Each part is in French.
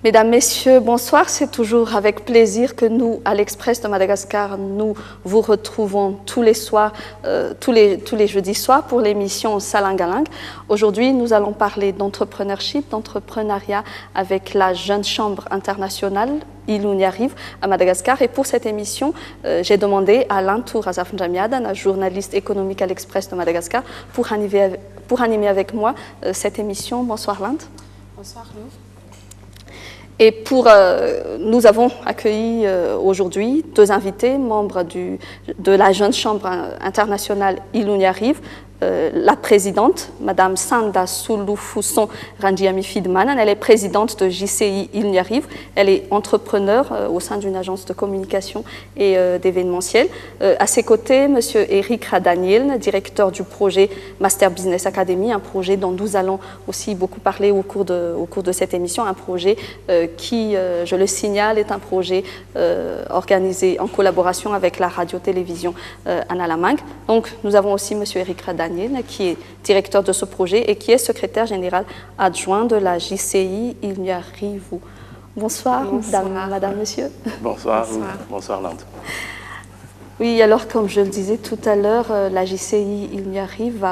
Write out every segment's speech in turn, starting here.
Mesdames, Messieurs, bonsoir. C'est toujours avec plaisir que nous, à l'Express de Madagascar, nous vous retrouvons tous les soirs, tous les jeudis soirs pour l'émission Salangalang. Aujourd'hui, nous allons parler d'entrepreneurship, d'entrepreneuriat avec la Jeune Chambre internationale Iluniarive à Madagascar. Et pour cette émission, j'ai demandé à Lantour Azafnjamiadan, un journaliste économique à l'Express de Madagascar, pour animer avec moi cette émission. Bonsoir Lint. Bonsoir Lou. Et nous avons accueilli aujourd'hui deux invités, membres de la Jeune Chambre internationale Iluniarive, la présidente, Madame Sanda Soulou-Fousson Randiami Fidmanan. Elle est présidente de JCI Iluniarive. Elle est entrepreneur au sein d'une agence de communication et d'événementiel. À ses côtés, Monsieur Eric Radaniel, directeur du projet Master Business Academy, un projet dont nous allons aussi beaucoup parler au cours de cette émission, un projet qui, je le signale, est un projet organisé en collaboration avec la radio-télévision Analamang. Donc, nous avons aussi Monsieur Eric Radaniel, qui est directeur de ce projet et qui est secrétaire général adjoint de la JCI Iluniarive. Bonsoir, Madame, Monsieur. Bonsoir, bonsoir Lante. Oui, alors comme je le disais tout à l'heure, la JCI Iluniarive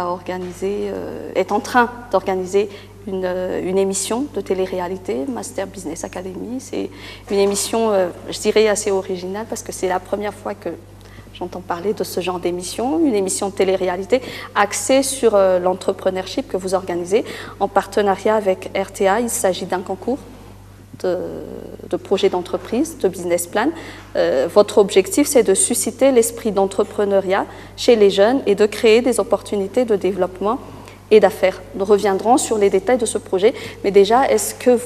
est en train d'organiser une émission de télé-réalité, Master Business Academy. C'est une émission, je dirais, assez originale parce que c'est la première fois que j'entends parler de ce genre d'émission, une émission de télé-réalité axée sur l'entrepreneurship que vous organisez en partenariat avec RTA. Il s'agit d'un concours de projet d'entreprise, de business plan. Votre objectif, c'est de susciter l'esprit d'entrepreneuriat chez les jeunes et de créer des opportunités de développement et d'affaires. Nous reviendrons sur les détails de ce projet, mais déjà, est-ce que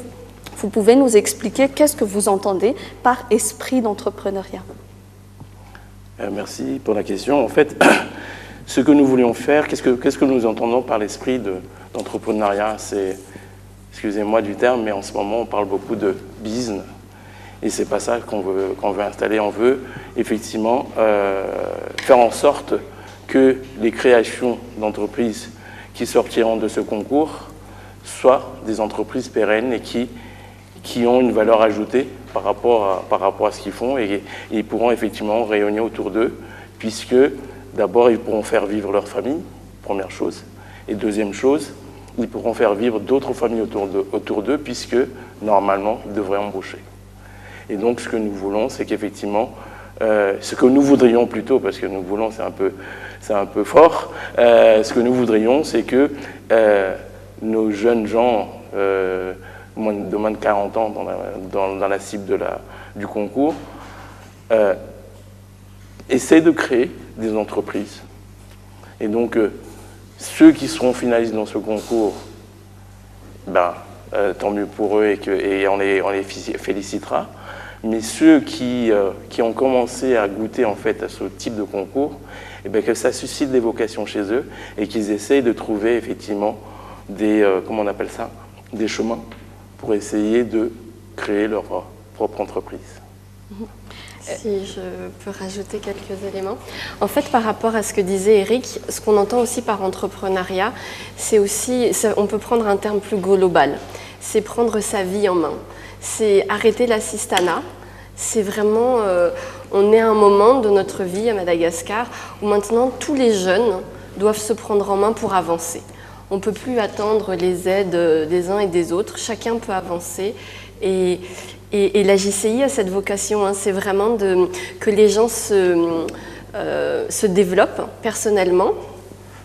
vous pouvez nous expliquer qu'est-ce que vous entendez par esprit d'entrepreneuriat ? Merci pour la question. En fait, ce que nous voulions faire, qu'est-ce que nous entendons par l'esprit d'entrepreneuriat? C'est, excusez-moi du terme, mais en ce moment, on parle beaucoup de business. Et c'est pas ça qu'on veut installer. On veut effectivement faire en sorte que les créations d'entreprises qui sortiront de ce concours soient des entreprises pérennes et qui ont une valeur ajoutée par rapport à ce qu'ils font et ils pourront effectivement rayonner autour d'eux puisque d'abord ils pourront faire vivre leur famille, première chose, et deuxième chose, ils pourront faire vivre d'autres familles autour d'eux puisque normalement ils devraient embaucher. Et donc ce que nous voulons, c'est qu'effectivement, ce que nous voudrions plutôt, parce que nous voulons c'est un peu fort, ce que nous voudrions, c'est que nos jeunes gens de moins de 40 ans dans la cible du concours, essaient de créer des entreprises. Et donc, ceux qui seront finalistes dans ce concours, tant mieux pour eux et on les félicitera. Mais ceux qui ont commencé à goûter en fait à ce type de concours, que ça suscite des vocations chez eux et qu'ils essayent de trouver effectivement des chemins pour essayer de créer leur propre entreprise. Si je peux rajouter quelques éléments. En fait, par rapport à ce que disait Eric, ce qu'on entend aussi par entrepreneuriat, c'est aussi, on peut prendre un terme plus global, c'est prendre sa vie en main. C'est arrêter l'assistanat. C'est vraiment, on est à un moment de notre vie à Madagascar où maintenant tous les jeunes doivent se prendre en main pour avancer. On ne peut plus attendre les aides des uns et des autres, chacun peut avancer. Et la JCI a cette vocation, c'est vraiment que les gens se développent personnellement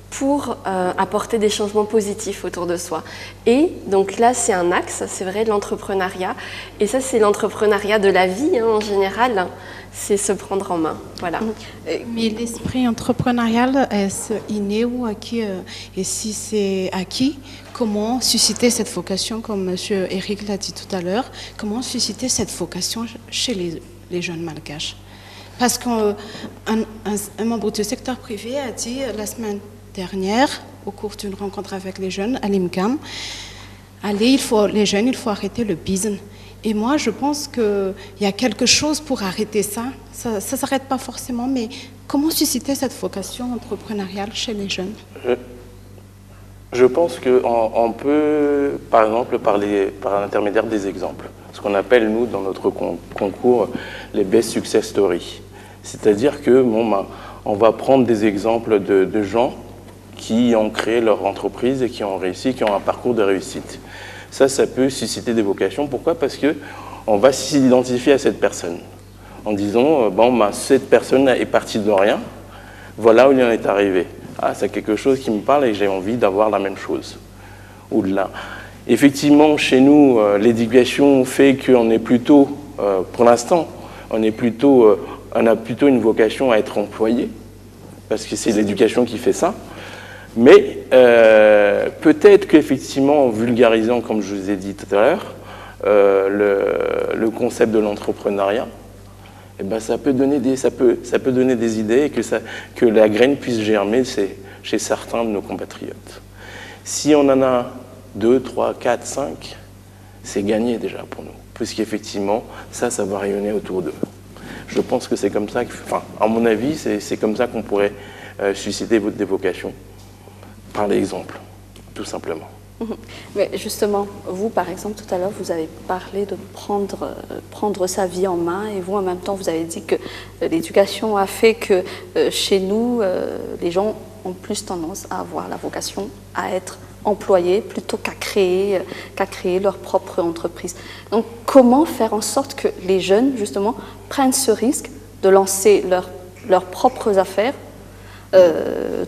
pour apporter des changements positifs autour de soi. Et donc là, c'est un axe, c'est vrai, l'entrepreneuriat. Et ça, c'est l'entrepreneuriat de la vie en général, c'est se prendre en main. Voilà. Mais l'esprit entrepreneurial, est-ce inné ou acquis? Et si c'est acquis, comment susciter cette vocation, comme M. Eric l'a dit tout à l'heure, comment susciter cette vocation chez les jeunes malgaches? Parce qu'un membre du secteur privé a dit la semaine dernière, au cours d'une rencontre avec les jeunes à l'IMCAM, il faut arrêter le business. Et moi, je pense qu'il y a quelque chose pour arrêter ça. Ça ne s'arrête pas forcément, mais comment susciter cette vocation entrepreneuriale chez les jeunes? Je pense qu'on peut, par exemple, parler par l'intermédiaire des exemples. Ce qu'on appelle, nous, dans notre concours, les best success stories. C'est-à-dire que on va prendre des exemples de gens qui ont créé leur entreprise et qui ont réussi, qui ont un parcours de réussite. Ça peut susciter des vocations. Pourquoi? Parce qu'on va s'identifier à cette personne en disant, cette personne est partie de rien, voilà où il en est arrivé. Ah, c'est quelque chose qui me parle et j'ai envie d'avoir la même chose. Ou de là. Effectivement, chez nous, l'éducation fait qu'on est plutôt, pour l'instant, on a plutôt une vocation à être employé, parce que c'est l'éducation qui fait ça. Mais peut-être qu'effectivement, en vulgarisant, comme je vous ai dit tout à l'heure, le concept de l'entrepreneuriat, ça peut donner des idées et que la graine puisse germer chez certains de nos compatriotes. Si on en a 2, 3, 4, 5, c'est gagné déjà pour nous, puisqu'effectivement, ça va rayonner autour d'eux. Je pense que c'est comme ça, à mon avis, c'est comme ça qu'on pourrait susciter des vocations, par l'exemple, tout simplement. Mais justement, vous, par exemple, tout à l'heure, vous avez parlé de prendre sa vie en main, et vous, en même temps, vous avez dit que l'éducation a fait que chez nous, les gens ont plus tendance à avoir la vocation à être employés plutôt qu'à créer leur propre entreprise. Donc, comment faire en sorte que les jeunes, justement, prennent ce risque de lancer leurs propres affaires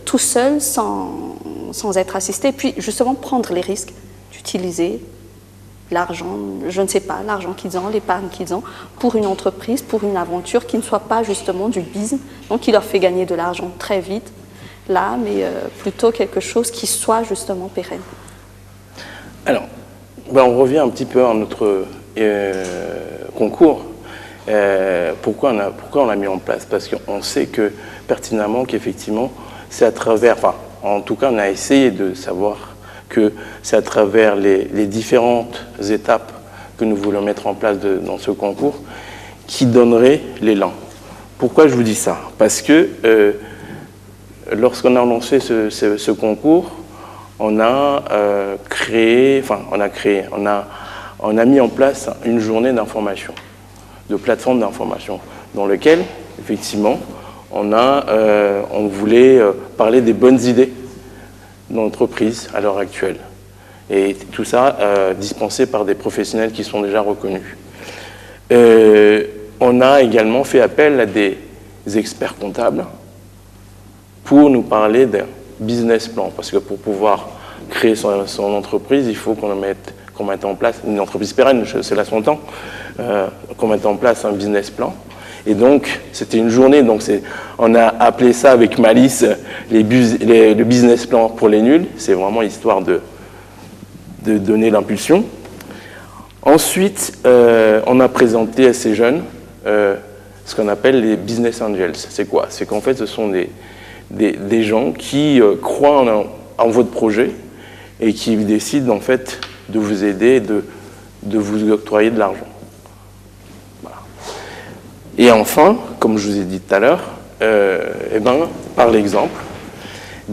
tout seuls, sans être assistés, et puis justement prendre les risques d'utiliser l'argent, je ne sais pas, l'argent qu'ils ont, l'épargne qu'ils ont, pour une entreprise, pour une aventure qui ne soit pas justement du business, donc qui leur fait gagner de l'argent très vite, là, mais plutôt quelque chose qui soit justement pérenne. Alors, on revient un petit peu à notre concours. Pourquoi on l'a mis en place? Parce qu'on sait pertinemment qu'effectivement, c'est à travers, en tout cas, on a essayé de savoir que c'est à travers les différentes étapes que nous voulons mettre en place dans ce concours qui donnerait l'élan. Pourquoi je vous dis ça? Parce que lorsqu'on a lancé ce concours, on a mis en place une journée d'information, de plateforme d'information, dans lequel, effectivement, on voulait parler des bonnes idées d'entreprise à l'heure actuelle. Et tout ça dispensé par des professionnels qui sont déjà reconnus. On a également fait appel à des experts comptables pour nous parler d'un business plan. Parce que pour pouvoir créer son entreprise, il faut qu'on mette en place une entreprise pérenne, cela s'entend, qu'on mette en place un business plan. Et donc, c'était une journée, on a appelé ça avec malice le business plan pour les nuls. C'est vraiment histoire de donner l'impulsion. Ensuite, on a présenté à ces jeunes ce qu'on appelle les business angels. C'est quoi? C'est qu'en fait, ce sont des gens qui croient en votre projet et qui décident en fait de vous aider, de vous octroyer de l'argent. Et enfin, comme je vous ai dit tout à l'heure, par l'exemple,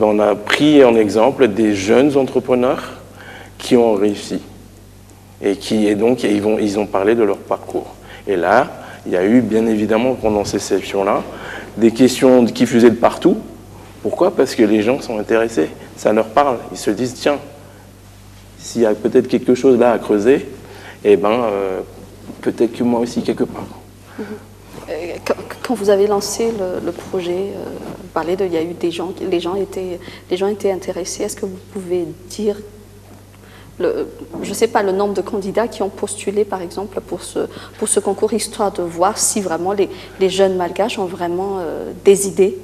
on a pris en exemple des jeunes entrepreneurs qui ont réussi ils ont parlé de leur parcours. Et là, il y a eu bien évidemment pendant ces sessions-là des questions qui fusaient de partout. Pourquoi? Parce que les gens sont intéressés, ça leur parle. Ils se disent tiens, s'il y a peut-être quelque chose là à creuser, peut-être que moi aussi quelque part. Quand vous avez lancé le projet, vous parlez il y a eu des gens, les gens étaient intéressés. Est-ce que vous pouvez dire, je ne sais pas, le nombre de candidats qui ont postulé, par exemple, pour ce concours, histoire de voir si vraiment les jeunes malgaches ont vraiment des idées,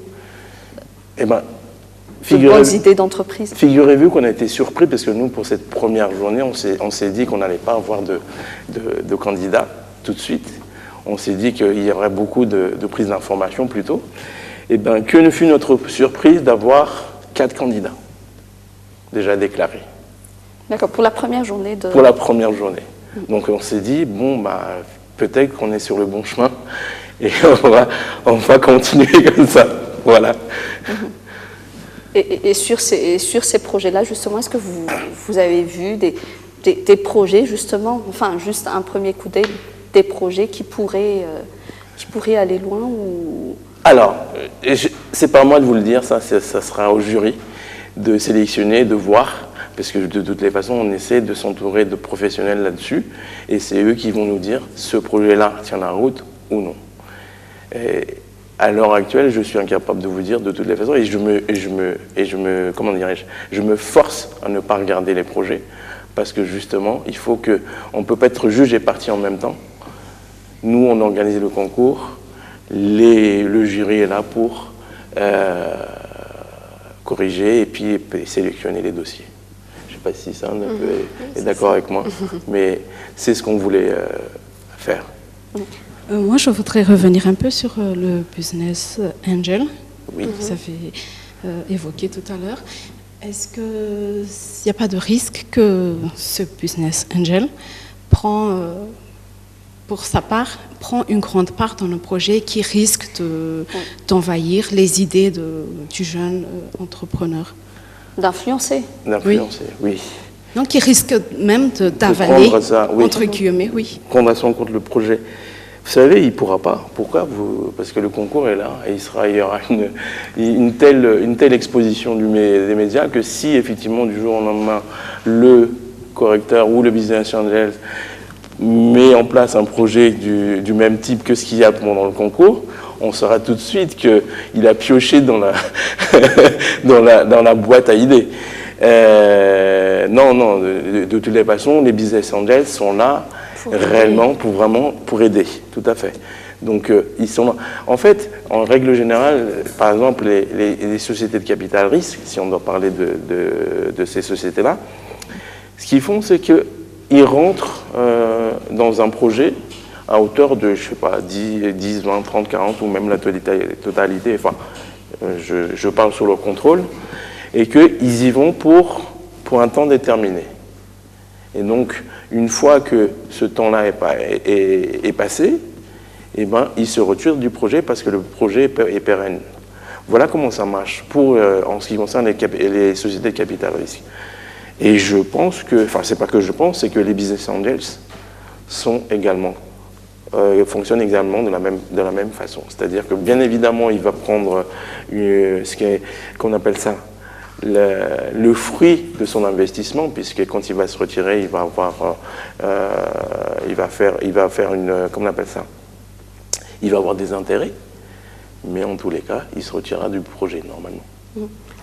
de bonnes idées d'entreprise? Figurez-vous qu'on a été surpris parce que nous, pour cette première journée, on s'est dit qu'on n'allait pas avoir de candidats tout de suite. On s'est dit qu'il y aurait beaucoup de prises d'informations plutôt. Que ne fut notre surprise d'avoir 4 candidats déjà déclarés. D'accord, pour la première journée Pour la première journée. Donc on s'est dit, peut-être qu'on est sur le bon chemin et on va continuer comme ça. Voilà. Et sur ces projets-là, justement, est-ce que vous avez vu des projets, justement, enfin, juste un premier coup d'œil, des projets qui pourraient aller loin ou... Alors, c'est pas à moi de vous le dire, ça sera au jury de sélectionner, de voir, parce que de toutes les façons, on essaie de s'entourer de professionnels là-dessus, et c'est eux qui vont nous dire ce projet-là tient la route ou non. Et à l'heure actuelle, je suis incapable de vous dire de toutes les façons, et je me force à ne pas regarder les projets, parce que justement, on ne peut pas être juge et partie en même temps. Nous, on organise le concours, le jury est là pour corriger et puis sélectionner les dossiers. Je ne sais pas si ça est d'accord avec moi, mais c'est ce qu'on voulait faire. Moi, je voudrais revenir un peu sur le business angel que vous avez évoqué tout à l'heure. Est-ce qu'il n'y a pas de risque que ce business angel prend une grande part dans le projet qui risque d'envahir les idées du jeune entrepreneur? D'influencer. D'influencer, oui. Donc, il risque même d'avaler, entre guillemets, prendre à son compte le projet. Vous savez, il ne pourra pas. Pourquoi? Parce que le concours est là et il y aura une telle exposition des médias que si, effectivement, du jour au lendemain, le correcteur ou le business angel met en place un projet du même type que ce qu'il y a pendant le concours, on saura tout de suite qu'il a pioché dans la boîte à idées. Non, de toutes les façons, les business angels sont là réellement pour aider, tout à fait. Donc, ils sont là. En fait, en règle générale, par exemple, les sociétés de capital risque, si on doit parler de ces sociétés-là, ce qu'ils font, c'est qu'ils rentrent dans un projet à hauteur de, je sais pas, 10, 20, 30, 40 ou même la totalité, enfin, je parle sous leur contrôle, et qu'ils y vont pour un temps déterminé. Et donc, une fois que ce temps-là est passé, eh ben, ils se retirent du projet parce que le projet est pérenne. Voilà comment ça marche en ce qui concerne les sociétés de capital risque. Et je pense c'est pas que je pense, c'est que les business angels fonctionnent également de la même façon. C'est-à-dire que bien évidemment, il va prendre qu'on appelle ça le fruit de son investissement, puisque quand il va se retirer, il va faire comment on appelle ça? Il va avoir des intérêts, mais en tous les cas, il se retirera du projet normalement.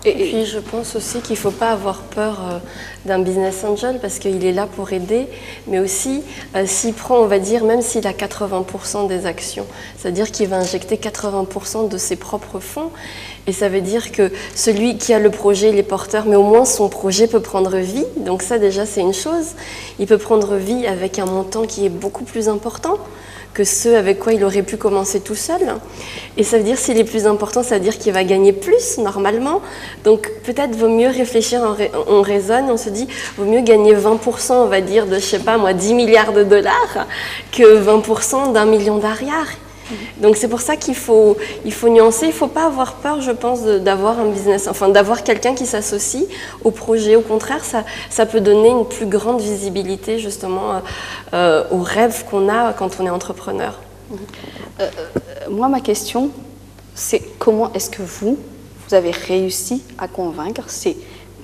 Et puis je pense aussi qu'il ne faut pas avoir peur d'un business angel parce qu'il est là pour aider, mais aussi s'il prend, on va dire, même s'il a 80% des actions, c'est-à-dire qu'il va injecter 80% de ses propres fonds, et ça veut dire que celui qui a le projet, il est porteur, mais au moins son projet peut prendre vie, donc ça déjà c'est une chose, il peut prendre vie avec un montant qui est beaucoup plus important que ceux avec quoi il aurait pu commencer tout seul. Et ça veut dire, s'il est plus important, ça veut dire qu'il va gagner plus, normalement. Donc, peut-être vaut mieux réfléchir, on raisonne, on se dit, vaut mieux gagner 20%, on va dire, de, je sais pas moi, 10 milliards de dollars, que 20% d'1 million d'arrière. Donc, c'est pour ça qu'il faut nuancer. Il ne faut pas avoir peur, je pense, d'avoir un business, enfin, d'avoir quelqu'un qui s'associe au projet. Au contraire, ça peut donner une plus grande visibilité, justement, aux rêves qu'on a quand on est entrepreneur. Moi, ma question, c'est comment est-ce que vous avez réussi à convaincre ces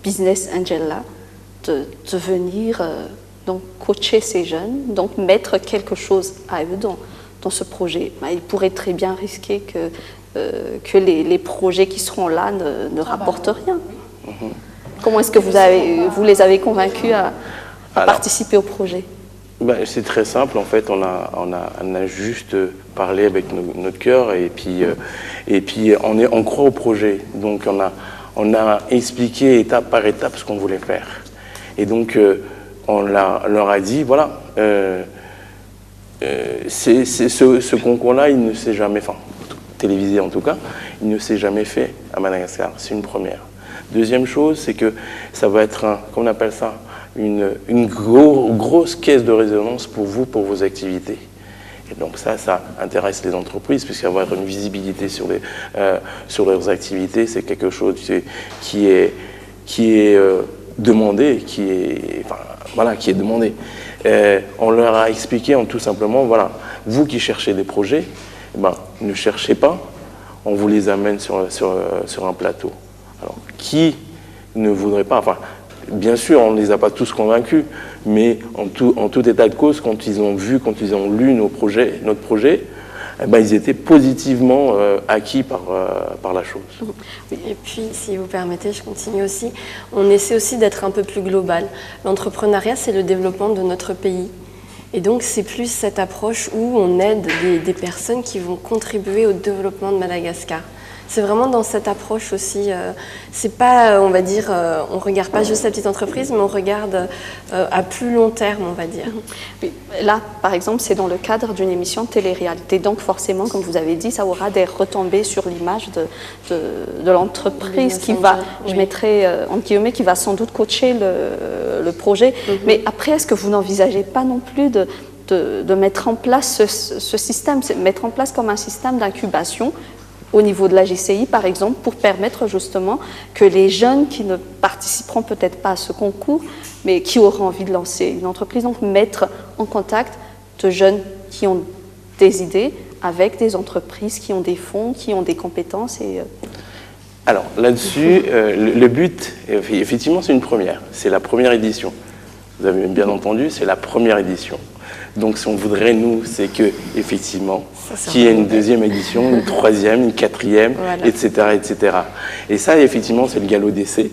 business angels-là de venir donc coacher ces jeunes, donc mettre quelque chose à eux dans ce projet? Ils pourraient très bien risquer que les projets qui seront là ne rapportent rien. Comment est-ce que vous les avez convaincus à participer au projet? C'est très simple, en fait, on a juste parlé avec notre cœur et puis on croit au projet. Donc on a expliqué étape par étape ce qu'on voulait faire. Et donc on leur a dit, voilà, ce concours-là, il ne s'est jamais fait, télévisé en tout cas, il ne s'est jamais fait à Madagascar, c'est une première. Deuxième chose, c'est que ça va être comment on appelle ça, une grosse caisse de résonance pour vous, pour vos activités. Et donc ça intéresse les entreprises, puisqu'avoir une visibilité sur leurs activités, c'est quelque chose qui est demandé, qui est demandé. On leur a expliqué tout simplement, voilà, vous qui cherchez des projets, ne cherchez pas, on vous les amène sur un plateau. Alors, qui ne voudrait pas, bien sûr, on ne les a pas tous convaincus, mais en tout état de cause, quand ils ont lu notre projet, ils étaient positivement acquis par la chose. Et puis, si vous permettez, je continue aussi. On essaie aussi d'être un peu plus global. L'entrepreneuriat, c'est le développement de notre pays. Et donc, c'est plus cette approche où on aide des personnes qui vont contribuer au développement de Madagascar. C'est vraiment dans cette approche aussi. C'est pas, on va dire, on regarde pas juste la petite entreprise, mais on regarde à plus long terme, on va dire. Oui, là, par exemple, c'est dans le cadre d'une émission de télé-réalité. Donc, forcément, comme vous avez dit, ça aura des retombées sur l'image de l'entreprise qui va, je mettrai entre guillemets, qui va sans doute coacher le projet. Mais après, est-ce que vous n'envisagez pas non plus de mettre en place ce système, mettre en place comme un système d'incubation au niveau de la GCI, par exemple, pour permettre justement que les jeunes qui ne participeront peut-être pas à ce concours, mais qui auront envie de lancer une entreprise, donc mettre en contact de jeunes qui ont des idées avec des entreprises qui ont des fonds, qui ont des compétences. Alors là-dessus, le but, effectivement, c'est une première. C'est la première édition. Vous avez bien entendu, c'est la première édition. Donc, ce qu'on voudrait, nous, c'est qu'effectivement, qu'il y ait une deuxième édition, une troisième, une quatrième, voilà. etc., etc. Et ça, effectivement, c'est le galop d'essai.